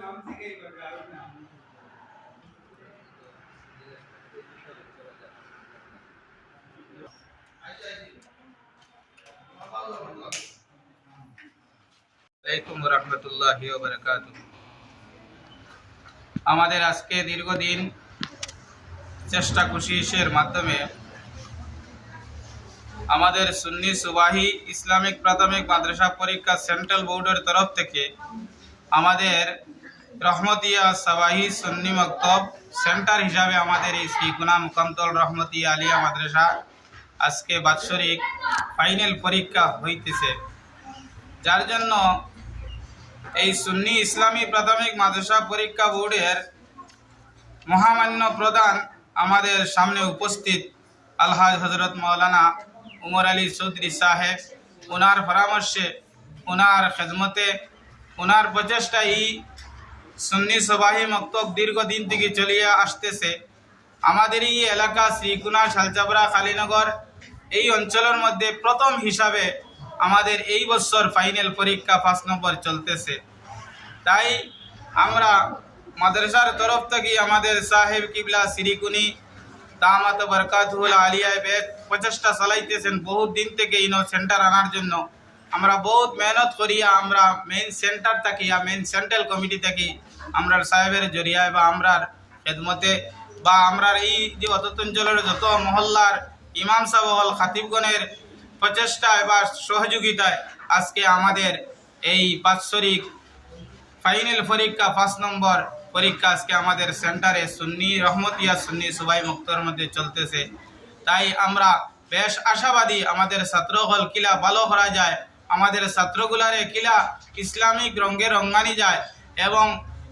আলাইকুম ওয়া রাহমাতুল্লাহি ওয়া বারাকাতুহু। আমাদের আজকে দীর্ঘদিন চেষ্টা কোশিশের মাধ্যমে আমাদের সুন্নি সুবাহি ইসলামিক প্রাথমিক মাদ্রাসা পরীক্ষা সেন্ট্রাল বোর্ডের তরফ থেকে আমাদের রহমতিয়া সাবাহি সুন্নি মক্তব সেন্টার হিসাবে আমাদের এই শ্রীকুনা মুকামতল রহমতিয়া আলিয়া মাদ্রাসা আজকে বাৎসরিক ফাইনাল পরীক্ষা হইতেছে, যার জন্য এই সুন্নি ইসলামী প্রাথমিক মাদ্রাসা পরীক্ষা বোর্ডের মহামান্য প্রধান আমাদের সামনে উপস্থিত আলহাজ হজরত মৌলানা উমর আলী চৌধুরী সাহেব, ওনার পরামর্শে, ওনার খেদমতে, ওনার প্রচেষ্টায় সুন্নি সবাহি মক্তব দীর্ঘদিন থেকে চলিয়ে আসতেছে। আমাদের এই এলাকা শ্রীকুনা, শালচাপড়া, কালীনগর এই অঞ্চলের মধ্যে প্রথম হিসাবে আমাদের এই বছর ফাইনাল পরীক্ষা 5 নম্বর চলতেছে। তাই আমরা মাদ্রাসার তরফ থেকে আমাদের সাহেব কিবলা শ্রীকুনি দামাত বরকাতুল আলিয়ায় বেশ প্রচেষ্টা চালাইতেছেন বহুত দিন থেকে ইনো সেন্টার আনার জন্য। আমরা বহুত মেহনত করিয়া আমরা মেইন সেন্টার থাকি, মেইন সেন্ট্রাল কমিটি থাকি আমরা সাহেবের জরিয়ায় বা আমরার খেদমতে বা আমরার এই যে অঞ্চলের যত মহল্লার ইমাম সাহেব হল খাতিবগণের প্রচেষ্টায় বা সহযোগিতায় আজকে আমাদের এই বাৎসরিক ফাইনাল পরীক্ষা 5 নম্বর পরীক্ষা আজকে আমাদের সেন্টারে সুন্নি রহমতিয়া সুন্নি সুবাই মুক্তর মধ্যে চলতেছে। তাই আমরা বেশ আশাবাদী আমাদের ছাত্রহল কিলা ভালো করা যায়, আমাদের ছাত্রগুলারে কিলা ইসলামিক রঙে রঙানি যায় এবং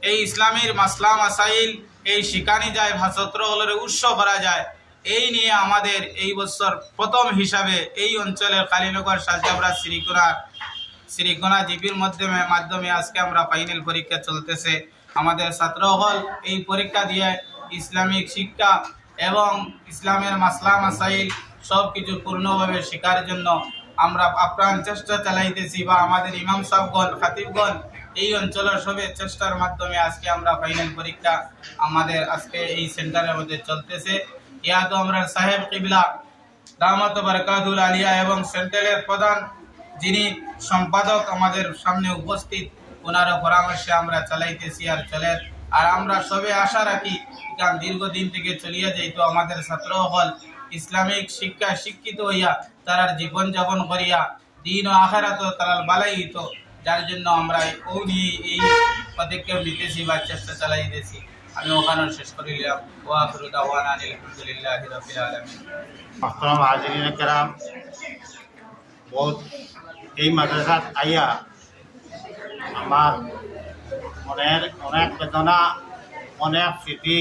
এই ইসলামীর মাসলা মাসাইল এই শিখানি যায় বা ছাত্রহলের উৎস করা যায়। এই নিয়ে আমাদের এই বছর প্রথম হিসাবে এই অঞ্চলের কালীনগর, শালচাপড়া, শ্রীকুনা জিপির মাধ্যমে আজকে আমরা ফাইনাল পরীক্ষা চলতেছে। আমাদের ছাত্রহল এই পরীক্ষা দিয়ে ইসলামিক শিক্ষা এবং ইসলামের মাসলা মাসাইল সব কিছু পূর্ণভাবে শেখার জন্য আমরা আপ্রাণ চেষ্টা চালাইতেছি বা আমাদের ইমাম সাহেবগণ, খাতিবগণ এই অঞ্চলের সবের চেষ্টার মাধ্যমে আজকে আমরা ফাইনাল পরীক্ষা আমাদের আজকে এই সেন্টারের মধ্যে চলতেছে। ইয়া তো আমরা সাহেব কিবলা দামাত বরকাতুল আলিয়া এবং সেন্ট্রালের প্রধান যিনি সম্পাদক আমাদের সামনে উপস্থিত, ওনার পরামর্শে আমরা চালাইতেছি আর চলেন। আর আমরা সবে আশা রাখি কারণ দীর্ঘদিন থেকে চলিয়ে যাইতো আমাদের ছাত্র হল ইসলামিক শিক্ষা শিক্ষিত হইয়া তারার জীবন যাপন করিয়া দিন ও আখেরাত তারার বালাই হইতো, যার জন্য আমরা এই পদক্ষেপ নিতেছি বা চেষ্টা চালাইতেছি। আমি ওখানে শেষ করিলাম। ওয়া আখিরু দাওয়ানা আলহামদুলিল্লাহি রাব্বিল আলামিন। মুহতারাম হাজিরিন কেরাম, বহুত এই মাদ্রাসাত আইয়া আমার মনের অনেক বেদনা, অনেক স্মৃতি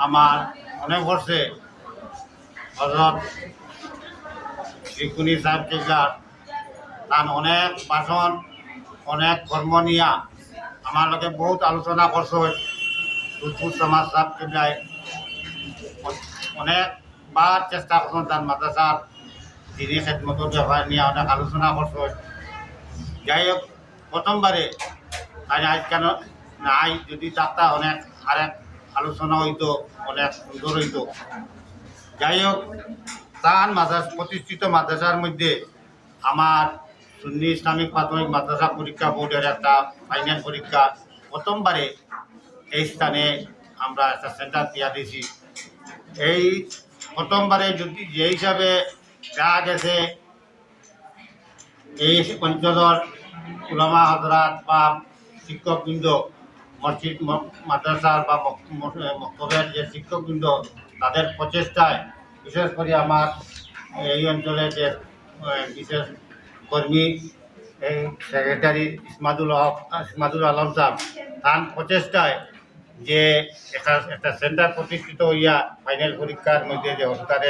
আমার মনে পড়ছে। হযরত শ্রীকুনি সাহেব কিবলার তার অনেক ভাষণ, অনেক কর্ম নিয়া আমার লগে বহুত আলোচনা করছে। লুৎফুর সমাজ সাহেব কিবলায় অনেকবার চেষ্টা করছেন তার মাদ্রাসার যিনি খেদমতের ব্যাপার নিয়ে অনেক আলোচনা করছে। যাই হোক, প্রথমবারে তাই আজ কেন নাই, যদি তারটা অনেক আরেক আলোচনা হইতো, অনেক সুন্দর হইতো। যাই হোক, তার প্রতিষ্ঠিত মাদ্রাসার মধ্যে আমার সুন্নি ইসলামিক প্রাথমিক মাদ্রাসা পরীক্ষা বোর্ডের একটা ফাইনাল পরীক্ষা প্রথমবারে এই স্থানে আমরা একটা সেন্টার দিয়া দিয়েছি। এই প্রথমবারে যদি যে হিসাবে দেখা গেছে এই অঞ্চলের উলামা হযরত বা শিক্ষকবৃন্দ, মসজিদ মাদ্রাসার বা মক্তবের যে শিক্ষকবৃন্দ, তাদের প্রচেষ্টায় বিশেষ করে আমার এই অঞ্চলের যে বিশেষ কর্মী এই সেক্রেটারি ইসমাদুল আলম সাহেব, তার প্রচেষ্টায় যে একটা সেন্টার প্রতিষ্ঠিত হইয়া ফাইনাল পরীক্ষার মধ্যে যে হস্তারে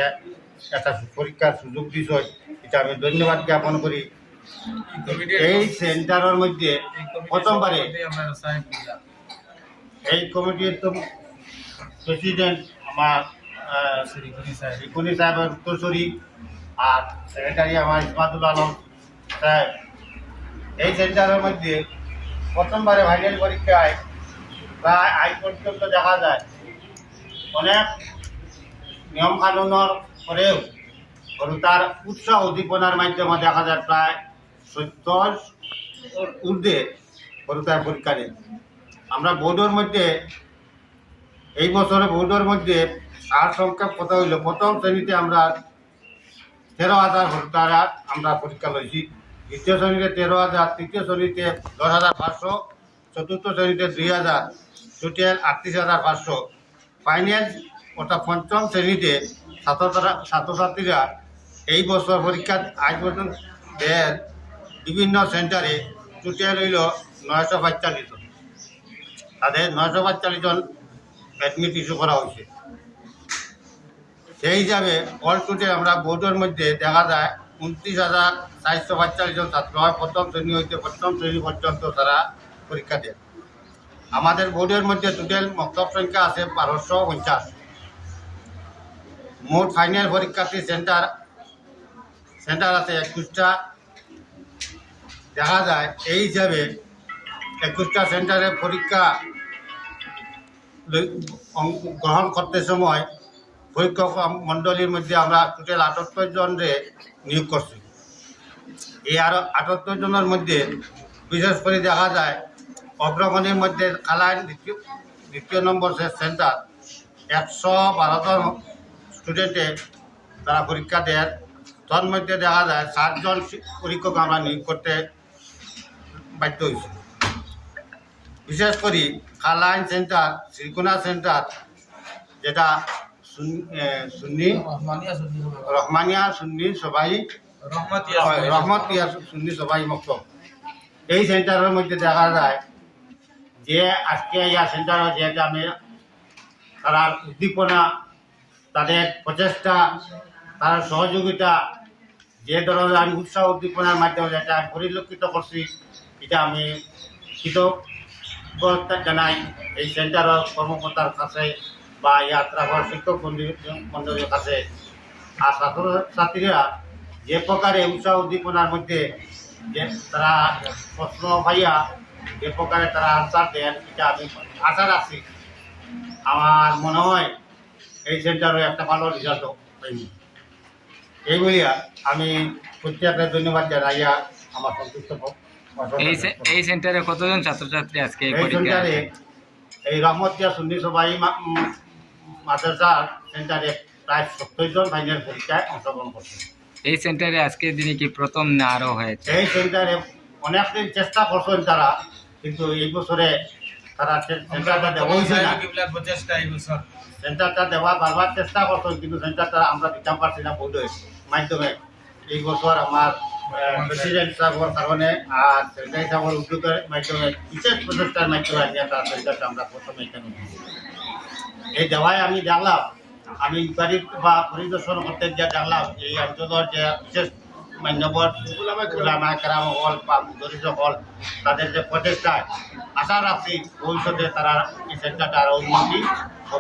একটা পরীক্ষার সুযোগ দিছে, এটা আমি ধন্যবাদ জ্ঞাপন করি। এই সেন্টারের মধ্যে প্রথমবারে এই কমিটির তো প্রেসিডেন্ট আমার শ্রীকুনি সাহেবের উত্তরসূরি আর সেক্রেটারি আমার ইসমাদুল আলম সাহেব। এই সেন্টারের মধ্যে প্রথমবারে ফাইনাল পরীক্ষায় প্রায় আজ পর্যন্ত দেখা যায় অনেক নিয়ম কানুনের পরেও তার উৎসাহ উদ্দীপনার মাধ্যমে দেখা যায় প্রায় 70 ঊর্ধ্বে তার পরীক্ষা দেয়। আমরা বোর্ডের মধ্যে এই বছরে বোর্ডের মধ্যে সার সংখ্যা কত হইল, প্রথম শ্রেণীতে আমরা 13,000 তারা আমরা পরীক্ষা লইছি, দ্বিতীয় শ্রেণীতে 13,000, তৃতীয় শ্রেণীতে 10,500, চতুর্থ শ্রেণীতে 2,000, টোটাল 38,500। ফাইনাল অর্থাৎ পঞ্চম শ্রেণীতে ছাত্রছাত্রীরা এই বছর পরীক্ষা আজ পর্যন্ত দেয় বিভিন্ন সেন্টারে টোটাল হইল 945 জন। তাদের 945 জন অ্যাডমিট ইস্যু করা হয়েছে। সেই হিসাবে অল টোটাল আমরা বোর্ডের মধ্যে দেখা যায় 29,445 জন ছাত্র হয় প্রথম শ্রেণী হইতে পঞ্চম শ্রেণী পর্যন্ত তারা পরীক্ষা দেয়। আমাদের বোর্ডের মধ্যে টোটাল মক্তব সংখ্যা আছে 1250। মোট ফাইনাল পরীক্ষার্থী সেন্টার আছে 21টা। দেখা যায় এই হিসাবে 21টা সেন্টারে পরীক্ষা গ্রহণ করতে সময় পরীক্ষক মণ্ডলীর মধ্যে আমরা টোটাল 78 জনরে নিয়োগ করছি। এই 78 জনের মধ্যে বিশেষ করে দেখা যায় অগ্রগণের মধ্যে কালাইন দ্বিতীয় নম্বর সেন্টার 112 জন স্টুডেন্টে তারা পরীক্ষা দেয়। তার মধ্যে দেখা যায় 7 জন পরীক্ষক আমরা নিয়োগ করতে বাধ্য হয়েছি। বিশেষ করে কালাইন সেন্টার, শ্রীকোনা সেন্টার, যেটা সুন্নি রহমানিয়া সুন্নি সবাই রহমতিয়া সুন্নি সবাই মক্তব, এই সেন্টারের মধ্যে দেখা যায় যে আজকে ইয়া সেন্টার যেটা আমি তার উদ্দীপনা, তাদের প্রচেষ্টা, তার সহযোগিতা, যে ধরনের আমি উৎসাহ উদ্দীপনার মাধ্যমে যেটা পরিলক্ষিত করছি, এটা আমি কৃতজ্ঞতা জানাই এই সেন্টারের কর্মকর্তার কাছে বা ইয়াত্রাঘর শিক্ষক মণ্ডলীর কাছে। আর ছাত্রছাত্রীরা যে প্রকারে উৎসাহ উদ্দীপনার মধ্যে যে তারা প্রশ্ন পাইয়া যে প্রকারে তারা আনসার দেন, এটা আমি আশা রাখছি। আমার মনে হয় এই সেন্টারে একটা ভালো রেজাল্ট পাইনি। এই বলিয়া আমি প্রত্যেককে ধন্যবাদ জানাইয়া আমার সন্তুষ্ট। এই সেন্টারে কতজন ছাত্রছাত্রী আজকে এই সেন্টারে এই রহমতিয়া সুন্নি সবাই মাদ্রাসা সেন্টারে প্রায় 70 জন ফাইনাল পরীক্ষায় অংশগ্রহণ করছে। এই সেন্টারে আজকের দিনে কি প্রথম না আরও হয়েছে? এই সেন্টারে অনেকদিন চেষ্টা করছেন তারা, কিন্তু এই বছরে তারা সেন্টারটা দেওয়া হয়েছে না। সেন্টারটা দেওয়া বারবার চেষ্টা করছেন, কিন্তু সেন্টারটা আমরা দিতে পারছি না বোর্ডের মাধ্যমে। এই বছর আমার প্রেসিডেন্ট সাহেবের কারণে আর সেন্টার সাহেবের উদ্যোগের মাধ্যমে বিশেষ প্রচেষ্টার মাধ্যমে তার সেন্টারটা আমরা প্রথমে এখানে এই দেওয়ায় আমি দেখলাম, আমি ইনকোয়ারি বা পরিদর্শন করতে গিয়ে দেখলাম এই অঞ্চলের যে বিশেষ মান্যবর ওলামা কেরাম হল বা মুদরিস হল, তাদের যে প্রচেষ্টায় আশা রাখছি ভবিষ্যতে তারা এই সেন্টারটা আরও উন্নতি হবে।